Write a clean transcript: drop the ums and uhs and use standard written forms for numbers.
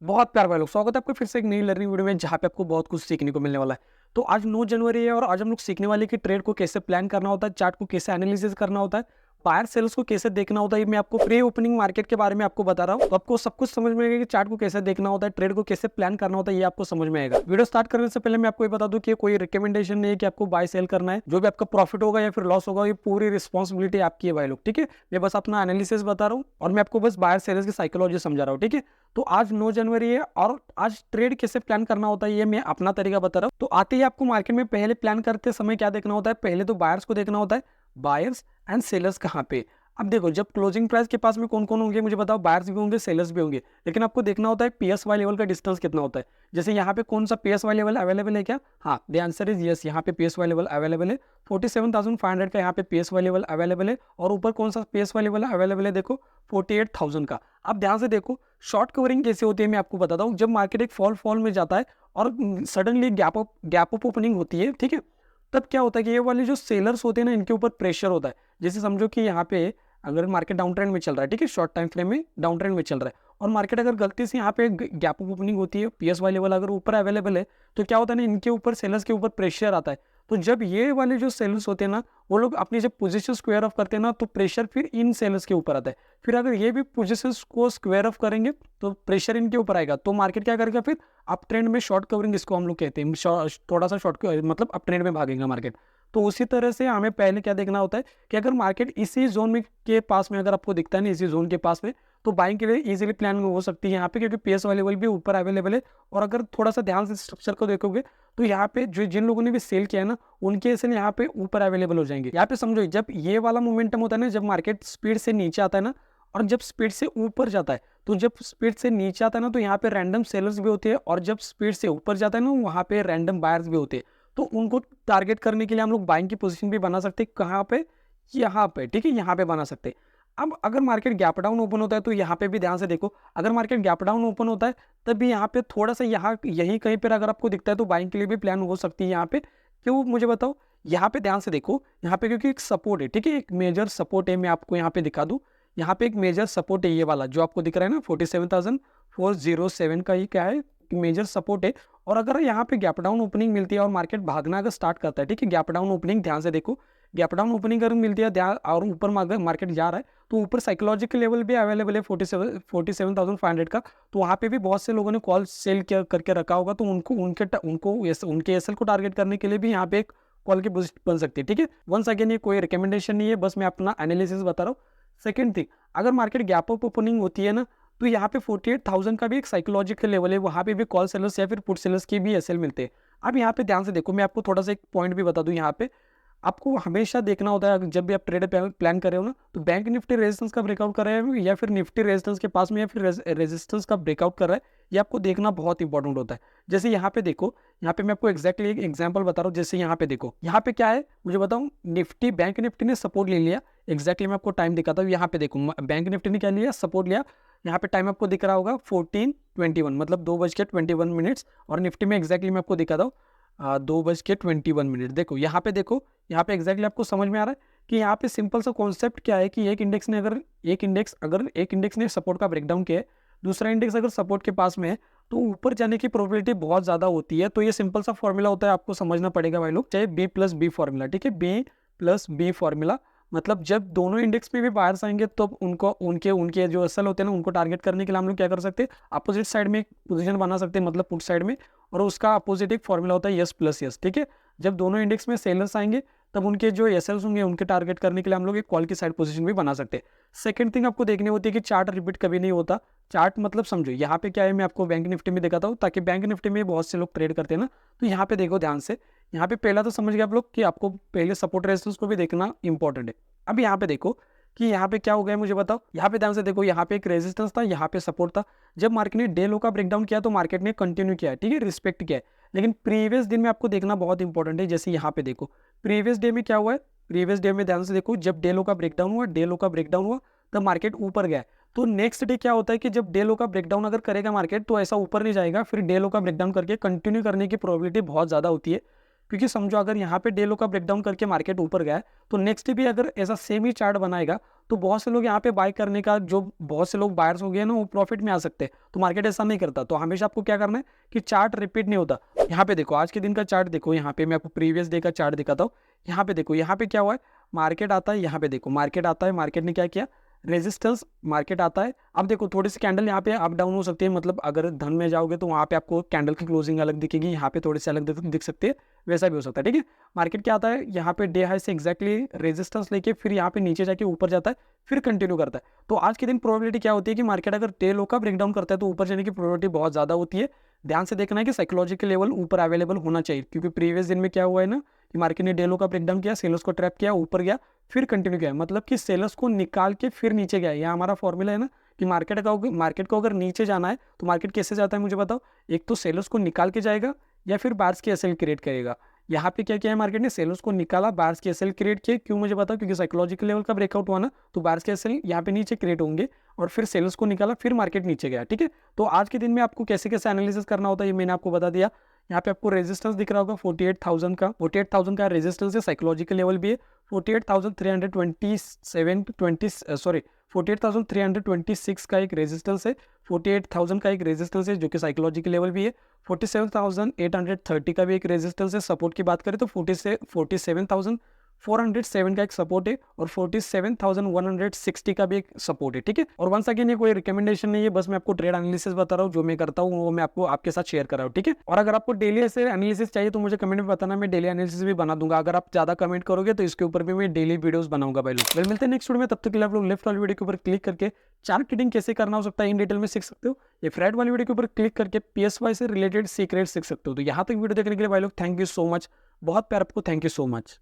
बहुत प्यार भाई लोग, स्वागत है आपका फिर से एक नई लर्निंग वीडियो में जहाँ पे आपको बहुत कुछ सीखने को मिलने वाला है। तो आज 9 जनवरी है और आज हम लोग सीखने वाले कि ट्रेड को कैसे प्लान करना होता है, चार्ट को कैसे एनालिसिस करना होता है, बायर सेल्स को कैसे देखना होता है। मैं आपको प्री ओपनिंग मार्केट के बारे में आपको बता रहा हूँ, तो आपको सब कुछ समझ में आएगा कि चार्ट को कैसे देखना होता है, ट्रेड को कैसे प्लान करना होता है, ये आपको समझ में आएगा। वीडियो स्टार्ट करने से पहले मैं आपको ये बता दूं कि कोई रिकमेंडेशन नहीं है कि आपको बाय सेल करना है। जो भी आपका प्रॉफिट होगा या फिर लॉस होगा, ये पूरी रिस्पॉन्सिबिलिटी आपकी है भाई लोग, ठीक है। मैं बस अपना एनालिसिस बता रहा हूँ और मैं आपको बस बायर सेलर्स की साइकोलॉजी समझा रहा हूँ, ठीक है। तो आज 9 जनवरी है और आज ट्रेड कैसे प्लान करना होता है ये मैं अपना तरीका बता रहा हूँ। तो आते ही आपको मार्केट में पहले प्लान करते समय क्या देखना होता है, पहले तो बायर्स को देखना होता है, बायर्स एंड सेलर्स कहाँ पे। अब देखो, जब क्लोजिंग प्राइस के पास में कौन कौन होंगे मुझे बताओ, बायर्स भी होंगे, सेलर्स भी होंगे, लेकिन आपको देखना होता है पीएसवाई लेवल का डिस्टेंस कितना होता है। जैसे यहाँ पे कौन सा पीएसवाई लेवल अवेलेबल है क्या? हाँ, द आंसर इज यस, यहाँ पे पीएसवाई लेवल अवेलेबल है। 47,500 का यहाँ पे पीएसवाई लेवल अवेलेबल है और ऊपर कौन सा पीएसवाई लेवल अवेलेबल है, देखो 48,000 का। अब ध्यान से देखो शॉर्ट कवरिंग कैसे होती है मैं आपको बताता हूँ। जब मार्केट एक फॉल में जाता है और सडनली गैप अप ओपनिंग होती है, ठीक है, तब क्या होता है कि ये वाले जो सेलर्स होते हैं ना, इनके ऊपर प्रेशर होता है। जैसे समझो कि यहाँ पे अगर मार्केट डाउन ट्रेंड में चल रहा है, ठीक है, शॉर्ट टाइम फ्रेम में डाउन ट्रेंड में चल रहा है और मार्केट अगर गलती से यहाँ पे गैप अप ओपनिंग होती है, पीएसवाई लेवल अगर ऊपर अवेलेबल है, तो क्या होता है ना, इनके ऊपर सेलर्स के ऊपर प्रेशर आता है। तो जब ये वाले जो सेलर्स होते हैं ना, वो लोग अपनी जब पोजीशन स्क्वायर ऑफ करते हैं ना, तो प्रेशर फिर इन सेलर्स के ऊपर आता है। फिर अगर ये भी पोजीशन को स्क्वायर ऑफ करेंगे तो प्रेशर इनके ऊपर आएगा, तो मार्केट क्या करेगा, फिर अप ट्रेंड में शॉर्ट कवरिंग इसको हम लोग कहते हैं, थोड़ा सा शॉर्ट मतलब अप ट्रेंड में भागेगा मार्केट। तो उसी तरह से हमें पहले क्या देखना होता है कि अगर मार्केट इसी जोन में के पास में अगर आपको दिखता है ना, इसी जोन के पास में, तो बाइंग के लिए इजीली प्लान हो सकती है यहाँ पे, क्योंकि पीएस लेवल भी ऊपर अवेलेबल है। और अगर थोड़ा सा ध्यान से स्ट्रक्चर को देखोगे तो यहाँ पे जो जिन लोगों ने भी सेल किया है ना, उनके एसएल यहाँ पे ऊपर अवेलेबल हो जाएंगे। यहाँ पे समझो, जब ये वाला मोमेंटम होता है ना, जब मार्केट स्पीड से नीचे आता है ना और जब स्पीड से ऊपर जाता है, तो जब स्पीड से नीचे आता है ना, तो यहाँ पे रैंडम सेलर्स भी होते हैं और जब स्पीड से ऊपर जाता है ना, वहाँ पे रैंडम बायर्स भी होते हैं। तो उनको टारगेट करने के लिए हम लोग बाइंग की पोजीशन भी बना सकते हैं। कहाँ पे? यहाँ पे, ठीक है, यहाँ पे बना सकते हैं। अब अगर मार्केट गैप डाउन ओपन होता है तो यहाँ पे भी ध्यान से देखो, अगर मार्केट गैप डाउन ओपन होता है तब भी यहाँ पे थोड़ा सा यहाँ यहीं कहीं पर अगर आपको दिखता है तो बाइंग के लिए भी प्लान हो सकती है यहाँ पे। क्यों मुझे बताओ, यहाँ पे ध्यान से देखो, यहाँ पे क्योंकि एक सपोर्ट है, ठीक है, एक मेजर सपोर्ट है। मैं आपको यहाँ पे दिखा दूँ, यहाँ पे एक मेजर सपोर्ट है, ये वाला जो आपको दिख रहा है ना 47,407 का, ये क्या है, मेजर सपोर्ट है। और अगर यहाँ पे गैप डाउन ओपनिंग मिलती है और मार्केट भागना अगर स्टार्ट करता है, ठीक है, गैप डाउन ओपनिंग ध्यान से देखो, गैप डाउन ओपनिंग अगर मिलती है ध्यान और ऊपर मार्केट जा रहा है, तो ऊपर साइकोलॉजिकल लेवल भी अवेलेबल है 47,500 का। तो वहाँ पे भी बहुत से लोगों ने कॉल सेल करके रखा होगा, तो उनके एसएल को टारगेट करने के लिए भी यहाँ पे एक कॉल की बूस्ट बन सकती है, ठीक है। वंस अगेन ये कोई रिकमेंडेशन नहीं है, बस मैं अपना एनालिसिस बता रहा हूँ। सेकेंड थिंग, अगर मार्केट गैप अप ओपनिंग होती है ना, तो यहाँ पे 48,000 का भी एक साइकोलॉजिकल लेवल है, वहाँ पे भी कॉल सेलर्स या फिर पुट सेलर्स के भी एसएल मिलते हैं। अब यहाँ पे ध्यान से देखो, मैं आपको थोड़ा सा एक पॉइंट भी बता दूं, यहाँ पे आपको हमेशा देखना होता है जब भी आप ट्रेड प्लान कर रहे हो ना, तो बैंक निफ्टी रेजिस्टेंस का ब्रेकआउट कर रहा है या फिर निफ्टी रेजिस्टेंस के पास में या फिर रेजिस्टेंस का ब्रेकआउट कर रहा है, ये आपको देखना बहुत इंपॉर्टेंट होता है। जैसे यहाँ पे देखो, यहाँ पे मैं आपको एक्जैक्टली एक एग्जांपल बता रहा हूँ। जैसे यहाँ पे देखो, यहाँ पे क्या है मुझे बताऊँ, निफ्टी बैंक निफ्टी ने सपोर्ट ले लिया। एक्जैक्टली मैं आपको टाइम दिखाता हूँ। यहाँ पे देखो, बैंक निफ्टी ने क्या लिया, सपोर्ट लिया। यहाँ पे टाइम आपको दिख रहा होगा 14:21, मतलब 2:21। और निफ्टी में एक्जैक्टली मैं आपको दिखाता हूँ 2:21। देखो यहाँ पे, देखो यहाँ पे एक्जैक्टली आपको समझ में आ रहा है कि यहाँ पे सिंपल सा कॉन्सेप्ट क्या है कि एक इंडेक्स ने सपोर्ट का ब्रेकडाउन किया है, दूसरा इंडेक्स अगर सपोर्ट के पास में है, तो ऊपर जाने की प्रोबेबिलिटी बहुत ज़्यादा होती है। तो ये सिंपल सा फॉर्मूला होता है, आपको समझना पड़ेगा भाई लोग, चाहे B+B फॉर्मूला, ठीक है, B+B फॉर्मूला। मतलब जब दोनों इंडेक्स में भी बायर्स आएंगे तो उनको उनके उनके जो असल होते हैं ना, उनको टारगेट करने के लिए हम लोग क्या कर सकते हैं, अपोजिट साइड में एक पोजीशन बना सकते हैं, मतलब पुट साइड में, और उसका अपोजिट एक फॉर्मूला होता है S+S, ठीक है। जब दोनों इंडेक्स में सेलर्स आएंगे तब उनके जो एसएल्स होंगे उनके टारगेट करने के लिए हम लोग एक कॉल की साइड पोजीशन भी बना सकते हैं। सेकंड थिंग आपको देखनी होती है कि चार्ट रिपीट कभी नहीं होता। चार्ट मतलब समझो, यहाँ पे क्या है, मैं आपको बैंक निफ्टी में दिखाता हूँ ताकि बैंक निफ्टी में बहुत से लोग ट्रेड करते हैं ना, तो यहाँ पे देखो ध्यान से। यहाँ पे पहला तो समझ गए आप लोग कि आपको पहले सपोर्ट रेजिस्टेंस को भी देखना इंपॉर्टेंट है। अब यहाँ पे देखो कि यहाँ पे क्या हो गया मुझे बताओ, यहाँ पे ध्यान से देखो, यहाँ पे एक रेजिस्टेंस था, यहाँ पे सपोर्ट था। जब मार्केट ने डे लो का ब्रेकडाउन किया तो मार्केट ने कंटिन्यू किया, ठीक है, रिस्पेक्ट किया है। लेकिन प्रीवियस दिन में आपको देखना बहुत इंपॉर्टेंट है। जैसे यहाँ पे देखो, प्रीवियस डे में क्या हुआ है, प्रीवियस डे में ध्यान से देखो, जब डे लो का ब्रेकडाउन हुआ तब मार्केट ऊपर गया। तो नेक्स्ट डे क्या होता है कि जब डे लो का ब्रेकडाउन अगर करेगा मार्केट, तो ऐसा ऊपर नहीं जाएगा, फिर डे लो का ब्रेकडाउन करके कंटिन्यू करने की प्रोबेबिलिटी बहुत ज़्यादा होती है। क्योंकि समझो, अगर यहाँ पे डे लो का ब्रेकडाउन करके मार्केट ऊपर गया है, तो नेक्स्ट डे भी अगर ऐसा सेम ही चार्ट बनाएगा तो बहुत से लोग यहाँ पे बाय करने का, जो बहुत से लोग बायर्स हो गए ना, वो प्रॉफिट में आ सकते हैं। तो मार्केट ऐसा नहीं करता। तो हमेशा आपको क्या करना है कि चार्ट रिपीट नहीं होता। यहाँ पे देखो आज के दिन का चार्ट देखो, यहाँ पे मैं आपको प्रीवियस डे का चार्ट दिखाता हूँ। यहाँ पे देखो, यहाँ पे क्या हुआ है, मार्केट आता है, यहाँ पे देखो मार्केट आता है, मार्केट ने क्या किया, रेजिस्टेंस, मार्केट आता है। अब देखो थोड़ी सी कैंडल यहाँ पे अप डाउन हो सकती है, मतलब अगर धन में जाओगे तो वहाँ पे आपको कैंडल की क्लोजिंग अलग दिखेगी, यहाँ पे थोड़ी सी अलग दिख सकती है, वैसा भी हो सकता है। ठीक है, मार्केट क्या आता है, यहाँ पे डे हाई से एक्जैक्टली रेजिस्टेंस लेके फिर यहाँ पे नीचे जाके ऊपर जाता है, फिर कंटिन्यू करता है। तो आज के दिन प्रोबेबिलिटी क्या होती है कि मार्केट अगर डे लो का ब्रेकडाउन करता है तो ऊपर जाने की प्रोबेबिलिटी बहुत ज़्यादा होती है। ध्यान से देखना है कि साइकोलॉजिकल लेवल ऊपर अवेलेबल होना चाहिए, क्योंकि प्रीवियस दिन में क्या हुआ है ना कि मार्केट ने डे लो का ब्रेकडाउन किया, सेलर्स को ट्रैप किया, ऊपर गया, फिर कंटिन्यू किया, मतलब कि सेलर्स को निकाल के फिर नीचे गया। यह हमारा फॉर्मूला है ना कि मार्केट को अगर नीचे जाना है तो मार्केट कैसे जाता है मुझे बताओ। एक तो सेलर्स को निकाल के जाएगा या फिर बायर्स की एसएल क्रिएट करेगा। यहाँ पे क्या किया है मार्केट ने, सेलर्स को निकाला, बायर्स की एसएल क्रिएट किए। क्यों मुझे बताओ, क्योंकि साइकोलॉजिकल लेवल का ब्रेकआउट हुआ ना, तो बायर्स के एसएल यहाँ पे नीचे क्रिएट होंगे और फिर सेलर्स को निकाला, फिर मार्केट नीचे गया। ठीक है, तो आज के दिन में आपको कैसे कैसे एनालिसिस करना होता है ये मैंने आपको बता दिया। यहाँ पे आपको रेजिस्टेंस दिख रहा होगा 48,000 का, 48,000 का रेजिस्टेंस है, साइकोलॉजिकल लेवल भी है 48,326 का एक रेजिस्टेंस है, 48,000 का एक रेजिस्टेंस है जो कि साइकोलॉजिकल लेवल भी है, 47,830 का भी एक रेजिस्टेंस है। सपोर्ट की बात करें तो 47,407 का एक सपोर्ट है और 47,160 का भी एक सपोर्ट है। ठीक है, और वंस अगेन ये कोई रिकमेंडेशन नहीं है, बस मैं आपको ट्रेड एनालिसिस बता रहा हूँ, जो मैं करता हूँ वो मैं आपको आपके साथ शेयर कर रहा हूँ। ठीक है, और अगर आपको डेली ऐसे एनालिसिस चाहिए तो मुझे कमेंट में बताना, मैं डेली एनालिसिस भी बना दूंगा। अगर आप ज्यादा कमेंट करोगे तो इसके ऊपर भी मैं डेली वीडियोस बनाऊंगा भाई लोग। मिलते हैं नेक्स्ट वीडियो में, तब तक के लिए आप लोग लेफ्ट वाली वीडियो के ऊपर क्लिक करके चार्ट ट्रेडिंग कैसे करना हो सकता है इन डिटेल में सीख सकते हो। ये राइट वाली वीडियो के ऊपर क्लिक करके पीएसवाई से रिलेटेड सीक्रेट सीख सकते हो। तो यहाँ तक वीडियो देखने के लिए भाई लोग थैंक यू सो मच, बहुत प्यार आपको, थैंक यू सो मच।